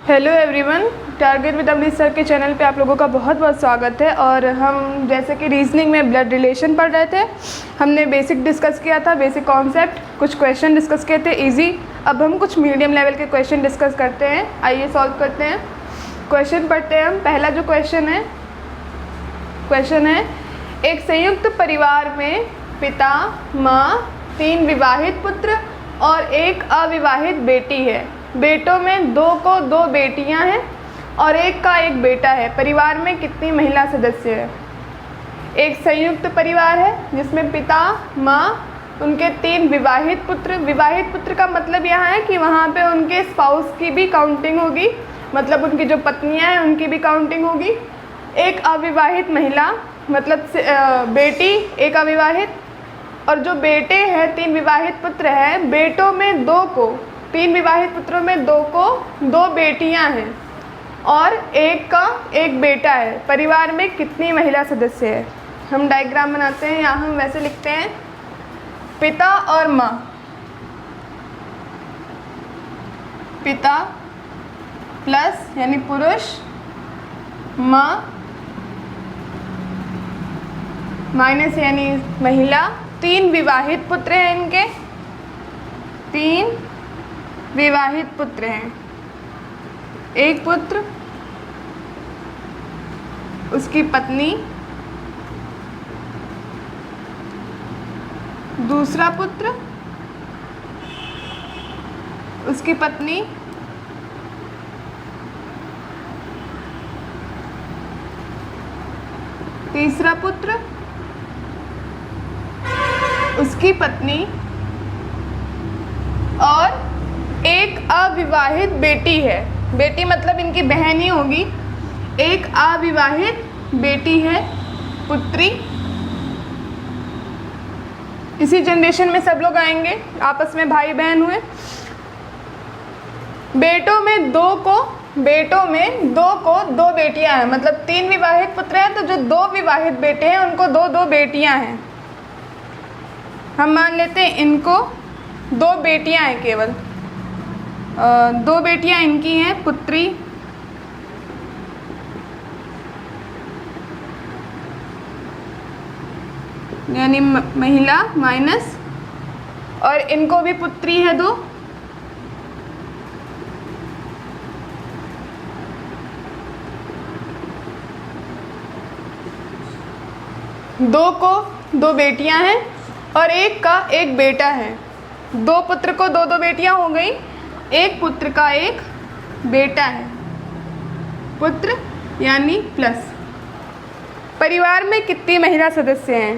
Hello everyone, target with Amrit sir के channel पे आप लोगों का बहुत बहुत स्वागत है। और हम जैसे कि रीजनिंग में ब्लड रिलेशन पढ़ रहे थे, हमने बेसिक डिस्कस किया था, बेसिक कॉन्सेप्ट, कुछ क्वेश्चन डिस्कस किए थे इजी। अब हम कुछ मीडियम लेवल के क्वेश्चन डिस्कस करते हैं। आइए सॉल्व करते हैं। क्वेश्चन पढ़ते हैं हम। पहला जो क्वेश्चन है एक संयुक्त परिवार में पिता, माँ, 3 विवाहित पुत्र और 1 अविवाहित बेटी है। बेटों में 2 को 2 बेटियां हैं और 1 का 1 बेटा है। परिवार में कितनी महिला सदस्य है? एक संयुक्त परिवार है जिसमें पिता, माँ, उनके 3 विवाहित पुत्र। विवाहित पुत्र का मतलब यहाँ है कि वहाँ पे उनके स्पाउस की भी काउंटिंग होगी, मतलब उनकी जो पत्नियाँ हैं उनकी भी काउंटिंग होगी। 1 अविवाहित महिला, मतलब बेटी 1 अविवाहित, और जो बेटे हैं 3 विवाहित पुत्र हैं। बेटों में 2 को, 3 विवाहित पुत्रों में 2 को 2 बेटियां हैं और 1 का 1 बेटा है। परिवार में कितनी महिला सदस्य है? हम डायग्राम बनाते हैं। यहाँ हम वैसे लिखते हैं, पिता और माँ। पिता प्लस यानी पुरुष, माँ माइनस यानी महिला। 3 विवाहित पुत्र हैं इनके, 3 विवाहित पुत्र हैं। 1 पुत्र, उसकी पत्नी, दूसरा पुत्र, उसकी पत्नी, तीसरा पुत्र, उसकी पत्नी और 1 अविवाहित बेटी है। बेटी मतलब इनकी बहन ही होगी। 1 अविवाहित बेटी है, पुत्री। इसी जनरेशन में सब लोग आएंगे, आपस में भाई बहन हुए। बेटों में 2 को 2 बेटियां हैं, मतलब 3 विवाहित पुत्र हैं, तो जो 2 विवाहित बेटे हैं उनको 2 बेटियां हैं। हम मान लेते हैं इनको 2 बेटियां हैं, केवल 2 बेटियां इनकी हैं, पुत्री, यानी महिला माइनस, और इनको भी पुत्री है 2। दो को 2 बेटियां हैं और 1 का 1 बेटा है। 2 पुत्र को 2 बेटियां हो गई, 1 पुत्र का 1 बेटा है, पुत्र यानी प्लस। परिवार में कितनी महिला सदस्य हैं?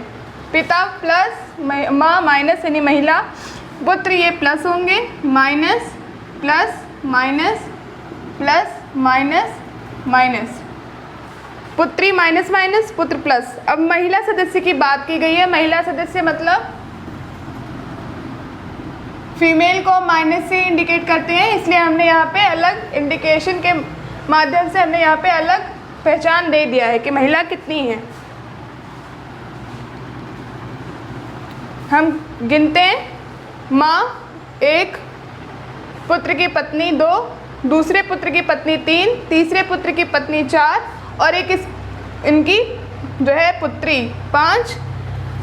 पिता प्लस माँ माइनस यानी महिला, पुत्र ये प्लस होंगे, minus plus minus plus minus minus, पुत्री माइनस माइनस, पुत्र प्लस। अब महिला सदस्य की बात की गई है। महिला सदस्य मतलब फीमेल को माइनस से इंडिकेट करते हैं, इसलिए हमने यहाँ पे अलग इंडिकेशन के माध्यम से हमने यहाँ पे अलग पहचान दे दिया है कि महिला कितनी है। हम गिनते हैं, माँ 1, पुत्र की पत्नी 2, दूसरे पुत्र की पत्नी 3, तीसरे पुत्र की पत्नी 4 और एक इनकी जो है पुत्री 5।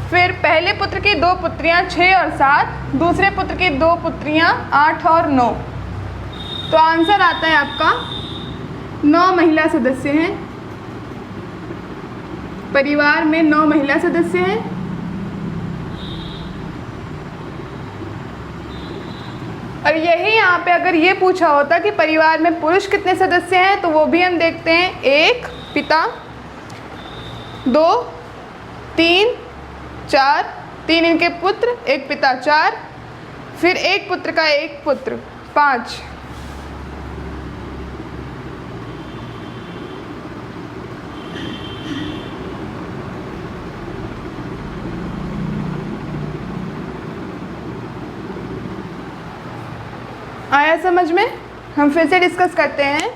फिर पहले पुत्र की 2 पुत्रियां 6 और 7, दूसरे पुत्र की 2 पुत्रियां 8 और 9। तो आंसर आता है आपका 9 महिला सदस्य हैं। परिवार में 9 महिला सदस्य हैं। और यही यहाँ पे अगर ये पूछा होता कि परिवार में पुरुष कितने सदस्य हैं, तो वो भी हम देखते हैं। 1 पिता, 2 3 4, 3 इनके पुत्र, 1 पिता 4, फिर 1 पुत्र का 1 पुत्र 5। आया समझ में? हम फिर से डिस्कस करते हैं।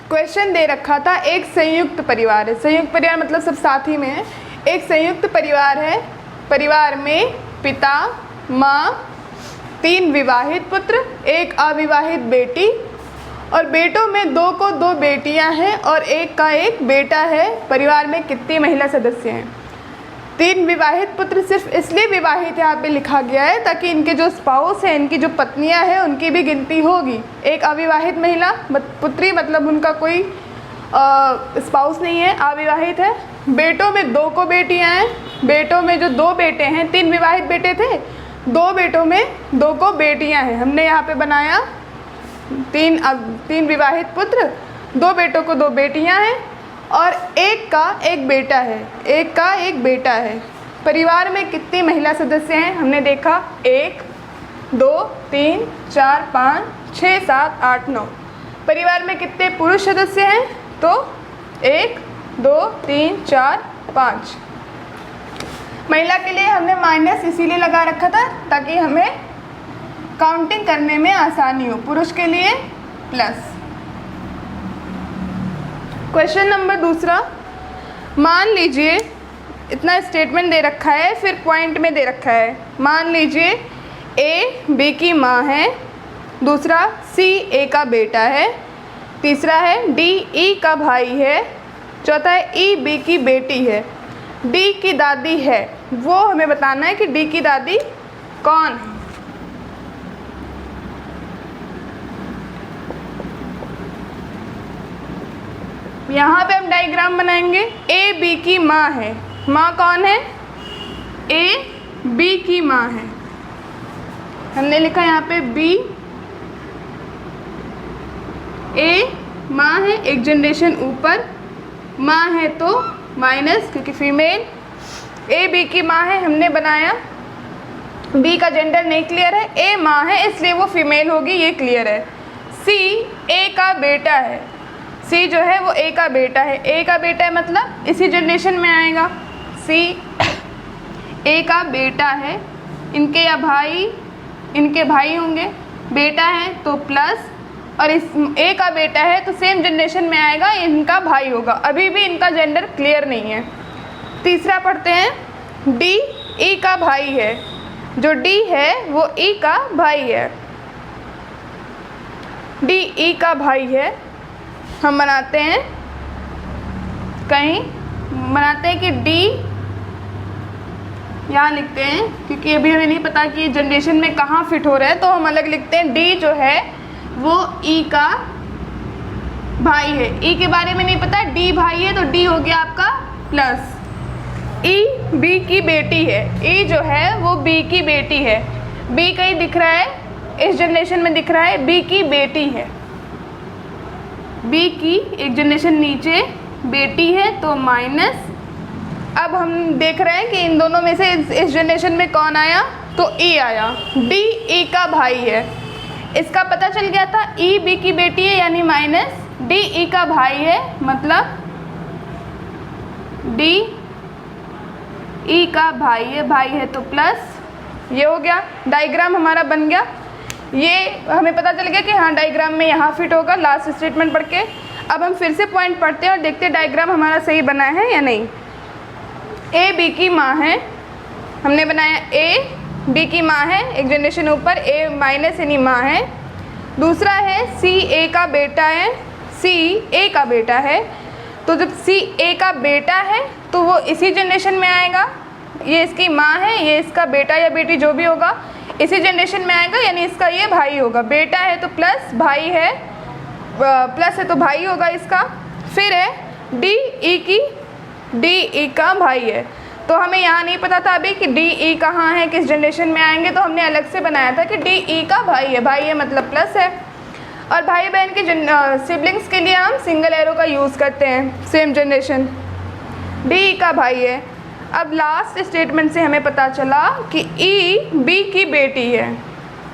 क्वेश्चन दे रखा था, एक संयुक्त परिवार है। संयुक्त परिवार मतलब सब साथ ही में है। एक संयुक्त परिवार है, परिवार में पिता, माँ, 3 विवाहित पुत्र, 1 अविवाहित बेटी और बेटों में 2 को 2 बेटियां हैं और 1 का 1 बेटा है। परिवार में कितनी महिला सदस्य हैं? 3 विवाहित पुत्र सिर्फ इसलिए विवाहित यहाँ पे लिखा गया है ताकि इनके जो स्पाउस हैं, इनकी जो पत्नियां हैं, उनकी भी गिनती होगी। एक अविवाहित महिला पुत्री मतलब उनका कोई स्पाउस नहीं है, अविवाहित है। बेटों में 2 को बेटियां हैं, बेटों में जो 2 बेटे हैं, 3 विवाहित बेटे थे, 2 बेटों में 2 को बेटियां हैं। हमने यहाँ पे बनाया 3 विवाहित पुत्र, 2 बेटों को 2 बेटियां हैं और 1 का 1 बेटा है, 1 का 1 बेटा है। परिवार में कितनी महिला सदस्य हैं? हमने देखा 1 2 3 4 5 6 7 8 9। परिवार में कितने पुरुष सदस्य हैं? तो 1 2 3 4 5। महिला के लिए हमने माइनस इसीलिए लगा रखा था ताकि हमें काउंटिंग करने में आसानी हो। पुरुष के लिए प्लस। क्वेश्चन नंबर 2, मान लीजिए इतना स्टेटमेंट दे रखा है, फिर पॉइंट में दे रखा है। मान लीजिए ए बी की माँ है, दूसरा सी ए का बेटा है, तीसरा है डी ई का भाई है, चौथा है ई बी की बेटी है, डी की दादी है। वो हमें बताना है कि डी की दादी कौन है। यहाँ पे हम डायग्राम बनाएंगे। ए बी की माँ है, माँ कौन है? ए बी की माँ है। हमने लिखा यहाँ पे बी, ए माँ है, एक जनरेशन ऊपर, माँ है तो माइनस क्योंकि फीमेल। ए बी की माँ है, हमने बनाया। बी का जेंडर नहीं क्लियर है, ए माँ है इसलिए वो फीमेल होगी, ये क्लियर है। सी ए का बेटा है, सी जो है वो ए का बेटा है, ए का बेटा है मतलब इसी जनरेशन में आएगा। सी ए का बेटा है, इनके या भाई, इनके भाई होंगे, बेटा है तो प्लस, और इस ए का बेटा है तो सेम जनरेशन में आएगा, इनका भाई होगा। अभी भी इनका जेंडर क्लियर नहीं है। तीसरा पढ़ते हैं। डी ई का भाई है, जो डी है वो ई का भाई है, डी ई का भाई है। हम बनाते हैं कहीं, बनाते हैं कि डी यहाँ लिखते हैं क्योंकि अभी हमें नहीं पता कि जनरेशन में कहाँ फिट हो रहा है, तो हम अलग लिखते हैं। डी जो है वो ई का भाई है, ई के बारे में नहीं पता, डी भाई है तो डी हो गया आपका प्लस। ई बी की बेटी है, ई जो है वो बी की बेटी है, बी कहीं दिख रहा है, इस जनरेशन में दिख रहा है, बी की बेटी है, बी की एक जनरेशन नीचे बेटी है तो माइनस। अब हम देख रहे हैं कि इन दोनों में से इस जनरेशन में कौन आया, तो ई आया। डी ई का भाई है, इसका पता चल गया था, ई बी की बेटी है यानी माइनस, डी ई का भाई है मतलब डी ई का भाई है तो प्लस। ये हो गया, डायग्राम हमारा बन गया। ये हमें पता चल गया कि हाँ डायग्राम में यहाँ फिट होगा लास्ट स्टेटमेंट पढ़ के। अब हम फिर से पॉइंट पढ़ते हैं और देखते हैं डायग्राम हमारा सही बना है या नहीं। ए बी की माँ है, हमने बनाया ए बी की माँ है, एक जनरेशन ऊपर, ए माइनस यानी माँ है। दूसरा है सी ए का बेटा है, सी ए का बेटा है, तो जब सी ए का बेटा है तो वो इसी जनरेशन में आएगा। ये इसकी माँ है, ये इसका बेटा या बेटी जो भी होगा इसी जनरेशन में आएगा, यानी इसका ये भाई होगा। बेटा है तो प्लस, भाई है प्लस है तो भाई होगा इसका। फिर है डी ई की, डी ई का भाई है, तो हमें यहाँ नहीं पता था अभी कि डी ई कहाँ है, किस जनरेशन में आएंगे, तो हमने अलग से बनाया था कि डी ई का भाई है, भाई है मतलब प्लस है। और भाई बहन के सिबलिंग्स के लिए हम सिंगल एरो का यूज़ करते हैं, सेम जनरेशन। डी ई का भाई है। अब लास्ट स्टेटमेंट से हमें पता चला कि ई बी की बेटी है,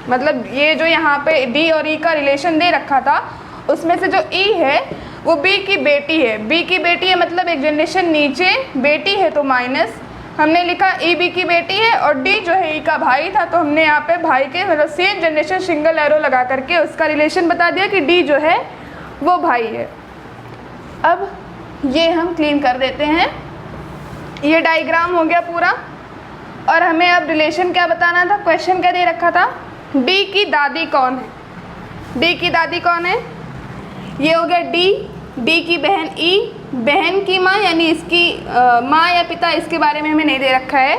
मतलब ये जो यहाँ पे डी और ई का रिलेशन दे रखा था उसमें से जो ई है वो बी की बेटी है। बी की बेटी है मतलब एक जनरेशन नीचे, बेटी है तो माइनस। हमने लिखा ई बी की बेटी है और डी जो है ई का भाई था, तो हमने यहाँ पे भाई के मतलब सेम जनरेशन सिंगल एरो लगा करके उसका रिलेशन बता दिया कि डी जो है वो भाई है। अब ये हम क्लीन कर देते हैं, ये डायग्राम हो गया पूरा। और हमें अब रिलेशन क्या बताना था, क्वेश्चन क्या दे रखा था, डी की दादी कौन है। डी की दादी कौन है, ये हो गया डी, डी की बहन ई, बहन की माँ यानी इसकी माँ या पिता, इसके बारे में हमें नहीं दे रखा है।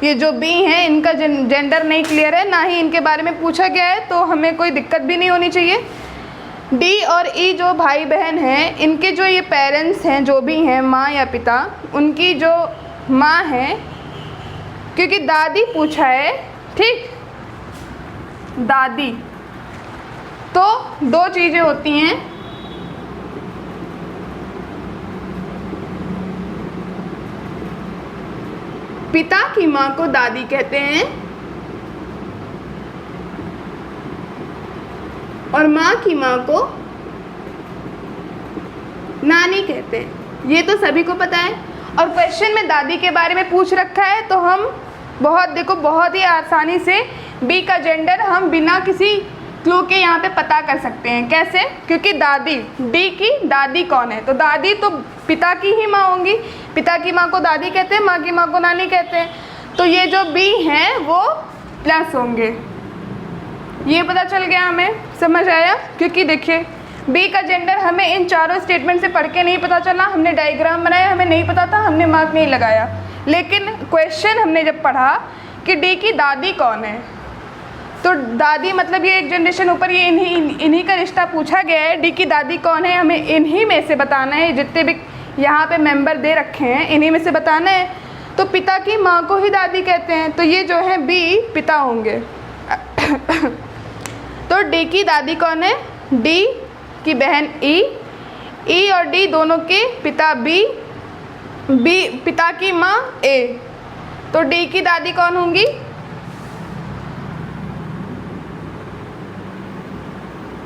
ये जो बी हैं इनका जेंडर नहीं क्लियर है, ना ही इनके बारे में पूछा गया है, तो हमें कोई दिक्कत भी नहीं होनी चाहिए। डी और ई जो भाई बहन हैं, इनके जो ये पेरेंट्स हैं जो भी हैं माँ या पिता, उनकी जो माँ है, क्योंकि दादी पूछा है, ठीक, दादी, तो दो चीज़ें होती हैं, पिता की माँ को दादी कहते हैं और माँ की माँ को नानी कहते हैं। ये तो सभी को पता है। और क्वेश्चन में दादी के बारे में पूछ रखा है, तो हम बहुत ही आसानी से बी का जेंडर हम बिना किसी क्लू के यहाँ पे पता कर सकते हैं। कैसे? क्योंकि दादी, डी की दादी कौन है, तो दादी तो पिता की ही माँ होंगी, पिता की माँ को दादी कहते हैं, माँ की माँ को नानी कहते हैं, तो ये जो बी हैं वो प्लस होंगे। ये पता चल गया, हमें समझ आया। क्योंकि देखिए बी का जेंडर हमें इन चारों स्टेटमेंट से पढ़ के नहीं पता चला, हमने डायग्राम बनाया, हमें नहीं पता था, हमने मार्क नहीं लगाया। लेकिन क्वेश्चन हमने जब पढ़ा कि डी की दादी कौन है, तो दादी मतलब ये एक जनरेशन ऊपर, ये इन्हीं का रिश्ता पूछा गया है। डी की दादी कौन है, हमें इन्हीं में से बताना है, जितने भी यहाँ पे मेंबर दे रखे हैं इन्हीं में से बताना है। तो पिता की माँ को ही दादी कहते हैं, तो ये जो है बी पिता होंगे। तो डी की दादी कौन है? डी की बहन ई, ई और डी दोनों के पिता बी, बी पिता की माँ ए, तो डी की दादी कौन होंगी?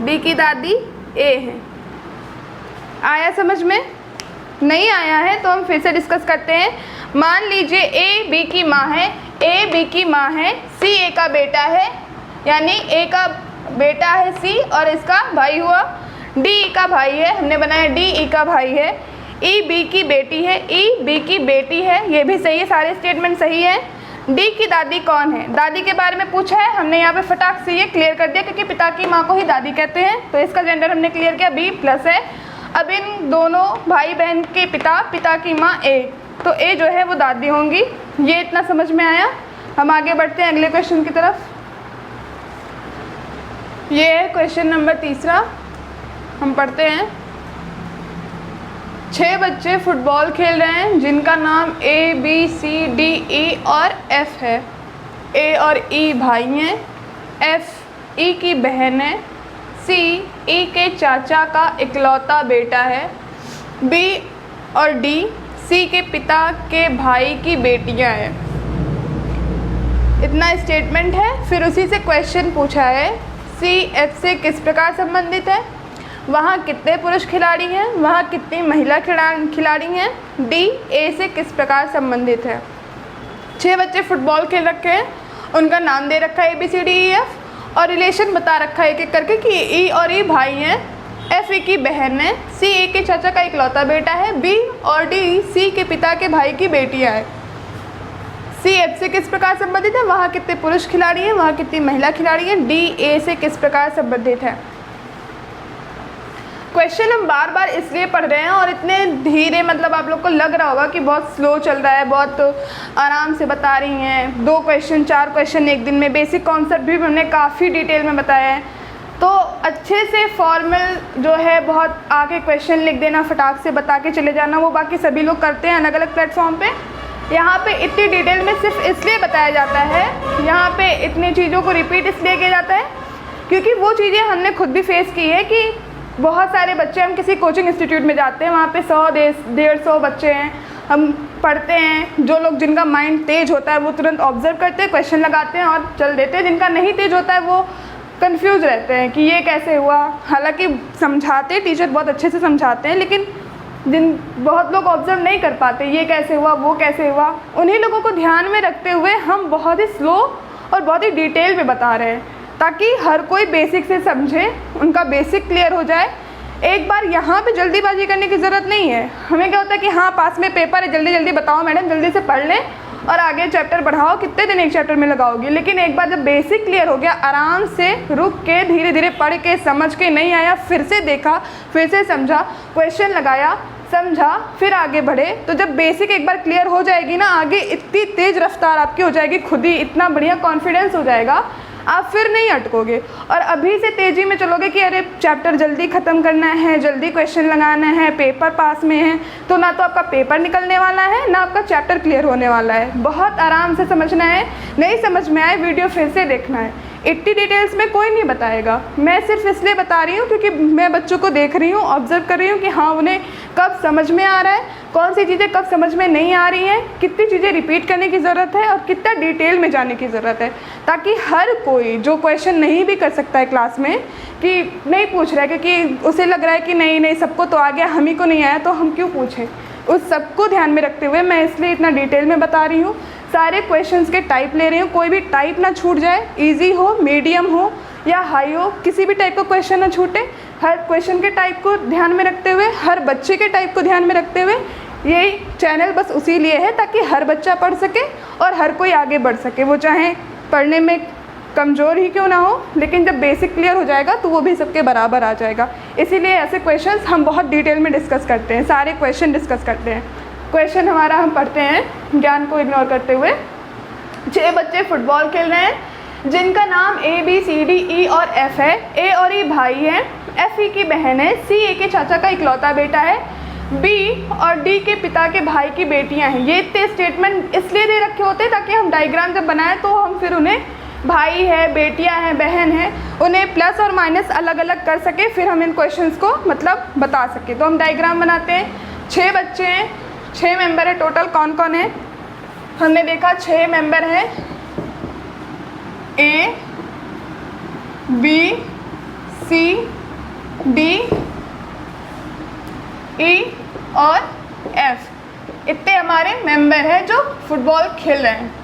डी की दादी ए है। आया समझ में? नहीं आया है तो हम फिर से डिस्कस करते हैं। मान लीजिए ए बी की माँ है, ए बी की माँ है, सी ए का बेटा है, यानी ए का बेटा है सी और इसका भाई हुआ, डी ई का भाई है, हमने बनाया डी ई का भाई है, ई बी की बेटी है, ई बी की बेटी है, ये भी सही है, सारे स्टेटमेंट सही है। डी की दादी कौन है? दादी के बारे में पूछा है, हमने यहाँ पे फटाक से ये क्लियर कर दिया क्योंकि पिता की माँ को ही दादी कहते हैं, तो इसका जेंडर हमने क्लियर किया, बी प्लस है। अब इन दोनों भाई बहन के पिता, पिता की माँ ए, तो ए जो है वो दादी होंगी। ये इतना समझ में आया। हम आगे बढ़ते हैं अगले क्वेश्चन की तरफ। ये है क्वेश्चन नंबर 3, हम पढ़ते हैं। 6 बच्चे फुटबॉल खेल रहे हैं जिनका नाम ए बी सी डी ई और एफ है। ए और ई भाई हैं, एफ ई की बहन है, सी ई के चाचा का इकलौता बेटा है, बी और डी सी के पिता के भाई की बेटियां हैं। इतना स्टेटमेंट है। फिर उसी से क्वेश्चन पूछा है, सी एफ से किस प्रकार संबंधित है, वहाँ कितने पुरुष खिलाड़ी हैं, वहाँ कितनी महिला खिलाड़ी हैं, डी ए से किस प्रकार संबंधित है। 6 बच्चे फुटबॉल खेल रखे हैं, उनका नाम दे रखा है A B C D E F और रिलेशन बता रखा है एक एक करके कि ई और ई भाई हैं, एफ ई की बहन है, सी ए के चाचा का इकलौता बेटा है, बी और डी सी के पिता के भाई की बेटियां हैं। सी एफ से किस प्रकार संबंधित है, वहाँ कितने पुरुष खिलाड़ी हैं, वहाँ कितनी महिला खिलाड़ी हैं, डी ए से किस प्रकार संबंधित है। क्वेश्चन हम बार बार इसलिए पढ़ रहे हैं और इतने धीरे, मतलब आप लोग को लग रहा होगा कि बहुत स्लो चल रहा है, बहुत आराम से बता रही हैं। 2 क्वेश्चन 4 क्वेश्चन एक दिन में, बेसिक कॉन्सेप्ट भी हमने काफ़ी डिटेल में बताया है। तो अच्छे से फॉर्मल जो है बहुत आगे क्वेश्चन लिख देना, फटाक से बता के चले जाना, वो बाकी सभी लोग करते हैं अलग अलग प्लेटफॉर्म पे। यहाँ पे इतनी डिटेल में सिर्फ इसलिए बताया जाता है, यहाँ पे इतनी चीज़ों को रिपीट इसलिए किया जाता है क्योंकि वो चीज़ें हमने खुद भी फेस की है कि बहुत सारे बच्चे, हम किसी कोचिंग इंस्टीट्यूट में जाते हैं, वहाँ पे 100-150 बच्चे हैं, हम पढ़ते हैं। जो लोग, जिनका माइंड तेज़ होता है वो तुरंत ऑब्जर्व करते हैं, क्वेश्चन लगाते हैं और चल देते हैं। जिनका नहीं तेज़ होता है वो कंफ्यूज रहते हैं कि ये कैसे हुआ। हालांकि समझाते टीचर बहुत अच्छे से समझाते हैं, लेकिन बहुत लोग ऑब्जर्व नहीं कर पाते, ये कैसे हुआ, वो कैसे हुआ। उन्हीं लोगों को ध्यान में रखते हुए हम बहुत ही स्लो और बहुत ही डिटेल में बता रहे हैं ताकि हर कोई बेसिक से समझे, उनका बेसिक क्लियर हो जाए। एक बार यहाँ पे जल्दीबाजी करने की ज़रूरत नहीं है। हमें क्या होता है कि हाँ पास में पेपर है, जल्दी जल्दी बताओ मैडम, जल्दी से पढ़ लें और आगे चैप्टर बढ़ाओ, कितने दिन एक चैप्टर में लगाओगी। लेकिन एक बार जब बेसिक क्लियर हो गया, आराम से रुक के धीरे धीरे पढ़ के समझ के, नहीं आया फिर से देखा, फिर से समझा, क्वेश्चन लगाया, समझा, फिर आगे बढ़े। तो जब बेसिक एक बार क्लियर हो जाएगी ना, आगे इतनी तेज़ रफ्तार आपकी हो जाएगी, खुद ही इतना बढ़िया कॉन्फिडेंस हो जाएगा, आप फिर नहीं अटकोगे। और अभी से तेज़ी में चलोगे कि अरे चैप्टर जल्दी ख़त्म करना है, जल्दी क्वेश्चन लगाना है, पेपर पास में है, तो ना तो आपका पेपर निकलने वाला है, ना आपका चैप्टर क्लियर होने वाला है। बहुत आराम से समझना है, नहीं समझ में आए वीडियो फिर से देखना है। इतनी डिटेल्स में कोई नहीं बताएगा, मैं सिर्फ इसलिए बता रही हूँ क्योंकि मैं बच्चों को देख रही हूँ, ऑब्जर्व कर रही हूँ कि हाँ उन्हें कब समझ में आ रहा है, कौन सी चीज़ें कब समझ में नहीं आ रही हैं, कितनी चीज़ें रिपीट करने की ज़रूरत है और कितना डिटेल में जाने की ज़रूरत है, ताकि हर कोई जो क्वेश्चन नहीं भी कर सकता है क्लास में, कि नहीं पूछ रहा है क्योंकि उसे लग रहा है कि नहीं सबको तो आ गया, हम ही को नहीं आया तो हम क्यों पूछें, उस सबको ध्यान में रखते हुए मैं इसलिए इतना डिटेल में बता रही हूँ। सारे क्वेश्चंस के टाइप ले रही हूँ, कोई भी टाइप ना छूट जाए, इजी हो, मीडियम हो या हाई हो, किसी भी टाइप का क्वेश्चन ना छूटे। हर क्वेश्चन के टाइप को ध्यान में रखते हुए, हर बच्चे के टाइप को ध्यान में रखते हुए, यही चैनल बस उसी लिए है ताकि हर बच्चा पढ़ सके और हर कोई आगे बढ़ सके, वो चाहे पढ़ने में कमज़ोर ही क्यों ना हो, लेकिन जब बेसिक क्लियर हो जाएगा तो वो भी सबके बराबर आ जाएगा। इसीलिए ऐसे क्वेश्चंस हम बहुत डिटेल में डिस्कस करते हैं, सारे क्वेश्चन डिस्कस करते हैं। क्वेश्चन हमारा हम पढ़ते हैं ज्ञान को इग्नोर करते हुए। 6 बच्चे फुटबॉल खेल रहे हैं जिनका नाम ABCDE और F है। A और E भाई हैं, F E की बहन है, C A के चाचा का इकलौता बेटा है, B और D के पिता के भाई की बेटियां हैं। ये इतने स्टेटमेंट इसलिए दे रखे होते हैं ताकि हम डायग्राम जब बनाएं तो हम फिर उन्हें भाई है, बेटियां हैं, बहन है, उन्हें प्लस और माइनस अलग अलग कर सके, फिर हम इन क्वेश्चंस को मतलब बता सके। तो हम डायग्राम बनाते हैं। 6 बच्चे हैं, 6 मेंबर है टोटल। कौन कौन है हमने देखा, 6 मेंबर हैं, A B C D E और F, इतने हमारे मेंबर हैं जो फुटबॉल खेल रहे हैं।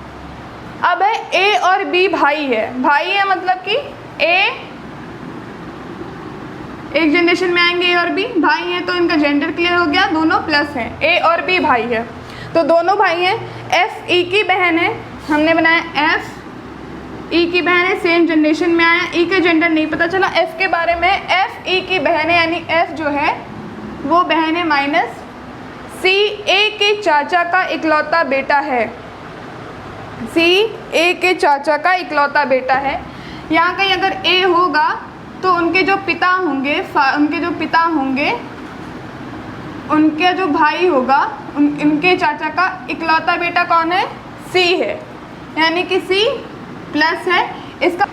अब है A और B भाई है मतलब कि A एक जनरेशन में आएंगे, A और B भाई हैं तो इनका जेंडर क्लियर हो गया, दोनों प्लस हैं। A और B भाई है तो दोनों भाई हैं। F E की बहन है, हमने बनाया F E की बहन है, सेम जनरेशन में आया, E का जेंडर नहीं पता चला। F के बारे में, F E की बहन है यानी F जो है वो बहन है माइनस। C A के चाचा का इकलौता बेटा है, C A के चाचा का इकलौता बेटा है। यहाँ कहीं अगर A होगा तो उनके जो पिता होंगे, उनके जो भाई होगा, उनके चाचा का इकलौता बेटा कौन है, C है, यानी कि C प्लस है इसका।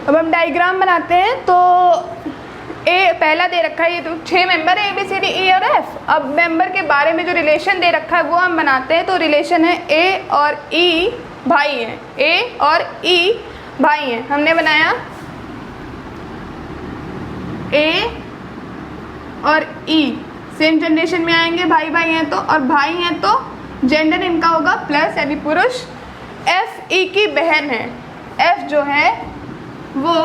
अब हम डायग्राम बनाते हैं। तो A पहला दे रखा है, ये तो 6 मेंबर है ABCDE और F। अब मेंबर के बारे में जो रिलेशन दे रखा है वो हम बनाते हैं। तो रिलेशन है A और E भाई हैं, A और E भाई हैं। हमने बनाया A और E सेम जनरेशन में आएंगे, भाई भाई हैं तो, और भाई हैं तो जेंडर इनका होगा प्लस यानी पुरुष। F E की बहन है, F जो है वो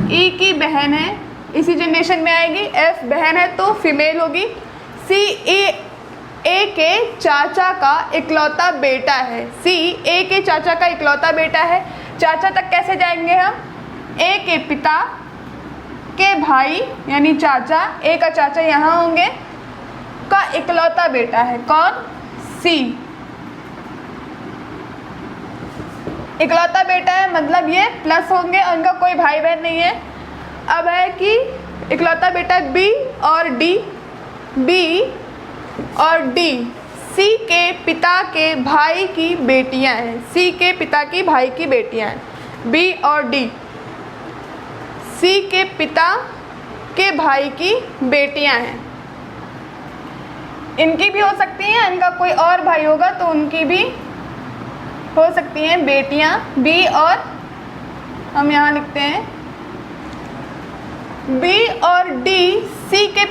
E की बहन है, इसी जनरेशन में आएगी। F बहन है तो फीमेल होगी। C A के चाचा का इकलौता बेटा है, C A के चाचा का इकलौता बेटा है। चाचा तक कैसे जाएंगे हम, A के पिता के भाई यानी चाचा, A का चाचा यहाँ होंगे, का इकलौता बेटा है कौन, C। इकलौता बेटा है मतलब ये प्लस होंगे और इनका कोई भाई बहन नहीं है। अब है कि इकलौता बेटा B और D, B और D C के पिता के भाई की बेटियां हैं, C के पिता की भाई की बेटियां हैं। B और D C के पिता के भाई की बेटियां हैं। इनकी भी हो सकती हैं, इनका कोई और भाई होगा तो उनकी भी हो सकती हैं बेटियां। B और हम यहाँ लिखते हैं B और D C के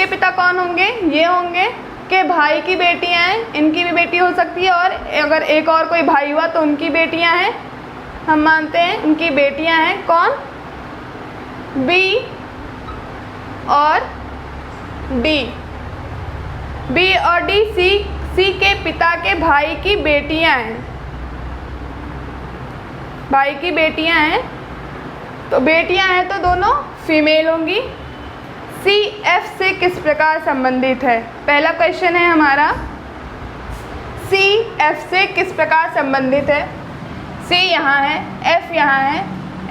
पिता कौन होंगे, ये होंगे के भाई की बेटियां हैं, इनकी भी बेटी हो सकती है। और अगर एक और कोई भाई हुआ तो उनकी बेटियां हैं, हम मानते हैं उनकी बेटियां हैं कौन, B और D। B और D सी के पिता के भाई की बेटियां हैं, भाई की बेटियां हैं, तो बेटियां हैं तो दोनों फीमेल होंगी। सी एफ से किस प्रकार संबंधित है? पहला क्वेश्चन है हमारा, सी एफ से किस प्रकार संबंधित है? सी यहाँ है, एफ यहाँ है,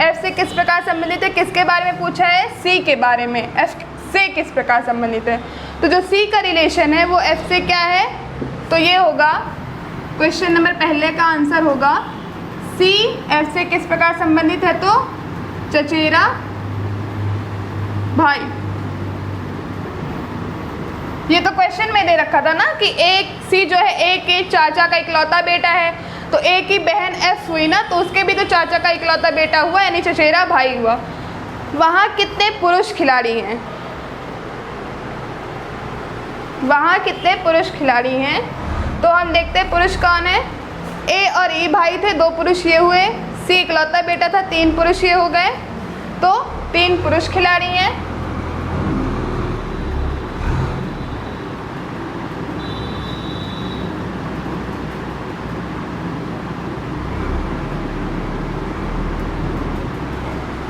एफ से किस प्रकार संबंधित है? किसके बारे में पूछा है? सी के बारे में। एफ से किस प्रकार संबंधित है? तो जो सी का रिलेशन है वो एफ से क्या है? तो ये होगा क्वेश्चन नंबर पहले का आंसर होगा सी एफ से किस प्रकार संबंधित है? तो चचेरा भाई। ये तो क्वेश्चन में दे रखा था ना कि एक सी जो है ए के चाचा का इकलौता बेटा है, तो ए की बहन एफ हुई ना, तो उसके भी तो चाचा का इकलौता बेटा हुआ, यानी चचेरा भाई हुआ। वहाँ कितने पुरुष खिलाड़ी हैं? वहाँ कितने पुरुष खिलाड़ी हैं? तो हम देखते हैं पुरुष कौन है। ए और ई भाई थे, 2 पुरुष ये हुए, सी इकलौता बेटा था, 3 पुरुष ये हो गए, तो 3 पुरुष खिलाड़ी हैं।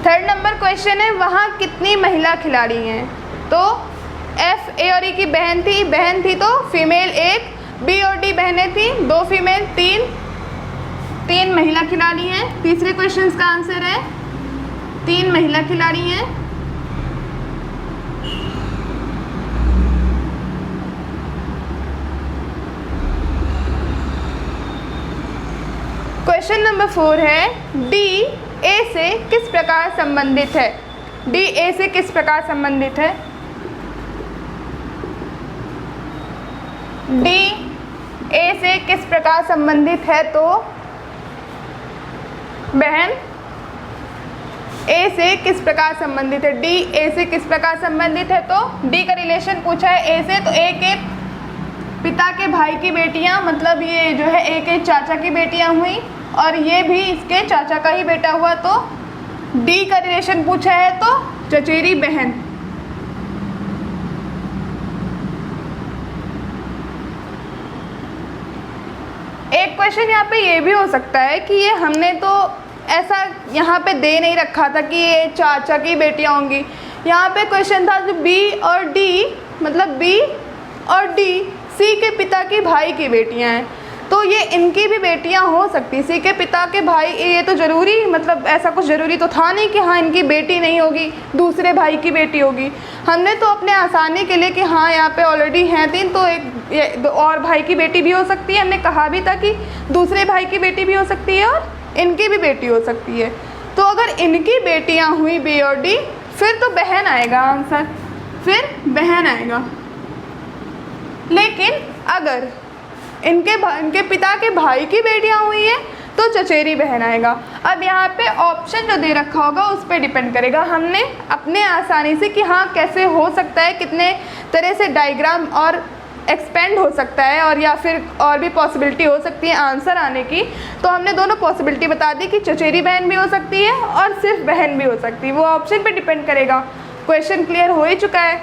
थर्ड नंबर क्वेश्चन है, वहाँ कितनी महिला खिलाड़ी हैं? तो एफ ए और ई की बहन थी तो फीमेल 1, बी और डी बहनें थी, 2 फीमेल, 3 महिला खिलाड़ी हैं। तीसरे क्वेश्चन का आंसर है 3 महिला खिलाड़ी हैं। क्वेश्चन नंबर 4 है, डी ए से किस प्रकार संबंधित है? डी ए से किस प्रकार संबंधित है? डी ए से किस प्रकार संबंधित है? तो बहन ए से किस प्रकार संबंधित है? डी ए से किस प्रकार संबंधित है? तो डी का रिलेशन पूछा है ए से, तो ए के पिता के भाई की बेटियां, मतलब ये जो है ए के चाचा की बेटियां हुई और ये भी इसके चाचा का ही बेटा हुआ, तो डी का रिलेशन पूछा है तो चचेरी बहन। एक क्वेश्चन यहाँ पे ये भी हो सकता है कि ये हमने तो ऐसा यहाँ पे दे नहीं रखा था कि ये चाचा की बेटियाँ होंगी। यहाँ पे क्वेश्चन था जो बी और डी, मतलब बी और डी सी के पिता की भाई की बेटियाँ हैं, तो ये इनकी भी बेटियाँ हो सकती। सी के पिता के भाई, ये तो ज़रूरी, मतलब ऐसा कुछ ज़रूरी तो था नहीं कि हाँ इनकी बेटी नहीं होगी, दूसरे भाई की बेटी होगी। हमने तो अपने आसानी के लिए कि हाँ यहाँ पे ऑलरेडी हैं 3, तो एक और भाई की बेटी भी हो सकती है। हमने कहा भी था कि दूसरे भाई की बेटी भी हो सकती है और इनकी भी बेटी हो सकती है। तो अगर इनकी बेटियाँ हुई बी और डी, फिर तो बहन आएगा आंसर, फिर बहन आएगा। लेकिन अगर इनके पिता के भाई की बेटियां हुई हैं तो चचेरी बहन आएगा। अब यहाँ पे ऑप्शन जो दे रखा होगा उस पर डिपेंड करेगा। हमने अपने आसानी से कि हाँ कैसे हो सकता है, कितने तरह से डायग्राम और एक्सपेंड हो सकता है और या फिर और भी पॉसिबिलिटी हो सकती है आंसर आने की, तो हमने दोनों पॉसिबिलिटी बता दी कि चचेरी बहन भी हो सकती है और सिर्फ बहन भी हो सकती है। वो ऑप्शन पे डिपेंड करेगा। क्वेश्चन क्लियर हो ही चुका है।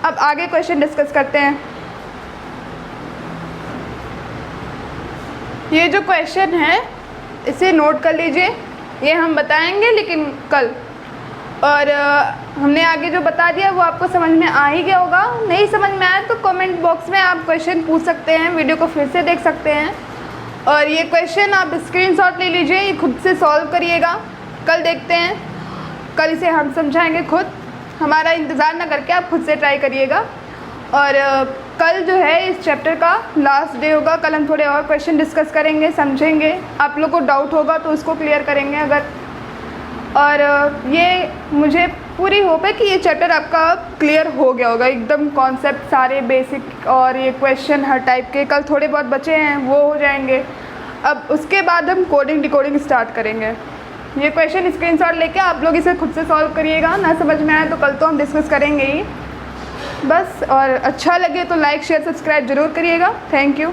अब आगे क्वेश्चन डिस्कस करते हैं। ये जो क्वेश्चन है इसे नोट कर लीजिए, ये हम बताएंगे लेकिन कल, और हमने आगे जो बता दिया वो आपको समझ में आ ही गया होगा। नहीं समझ में आया तो कमेंट बॉक्स में आप क्वेश्चन पूछ सकते हैं, वीडियो को फिर से देख सकते हैं। और ये क्वेश्चन आप स्क्रीनशॉट ले लीजिए, ये खुद से सॉल्व करिएगा। कल देखते हैं, कल इसे हम समझाएंगे खुद, हमारा इंतज़ार ना करके आप खुद से ट्राई करिएगा। और कल जो है इस चैप्टर का लास्ट डे होगा। कल हम थोड़े और क्वेश्चन डिस्कस करेंगे, समझेंगे। आप लोग को डाउट होगा तो उसको क्लियर करेंगे अगर। और ये मुझे पूरी होप है कि ये चैप्टर आपका क्लियर हो गया होगा एकदम, कॉन्सेप्ट सारे बेसिक और ये क्वेश्चन हर टाइप के। कल थोड़े बहुत बचे हैं वो हो जाएंगे। अब उसके बाद हम कोडिंग डिकोडिंग स्टार्ट करेंगे। ये क्वेश्चन स्क्रीनशॉट लेके आप लोग इसे खुद से सॉल्व करिएगा। ना समझ में आए तो कल तो हम डिस्कस करेंगे ही बस। और अच्छा लगे तो लाइक शेयर सब्सक्राइब ज़रूर करिएगा। Thank you.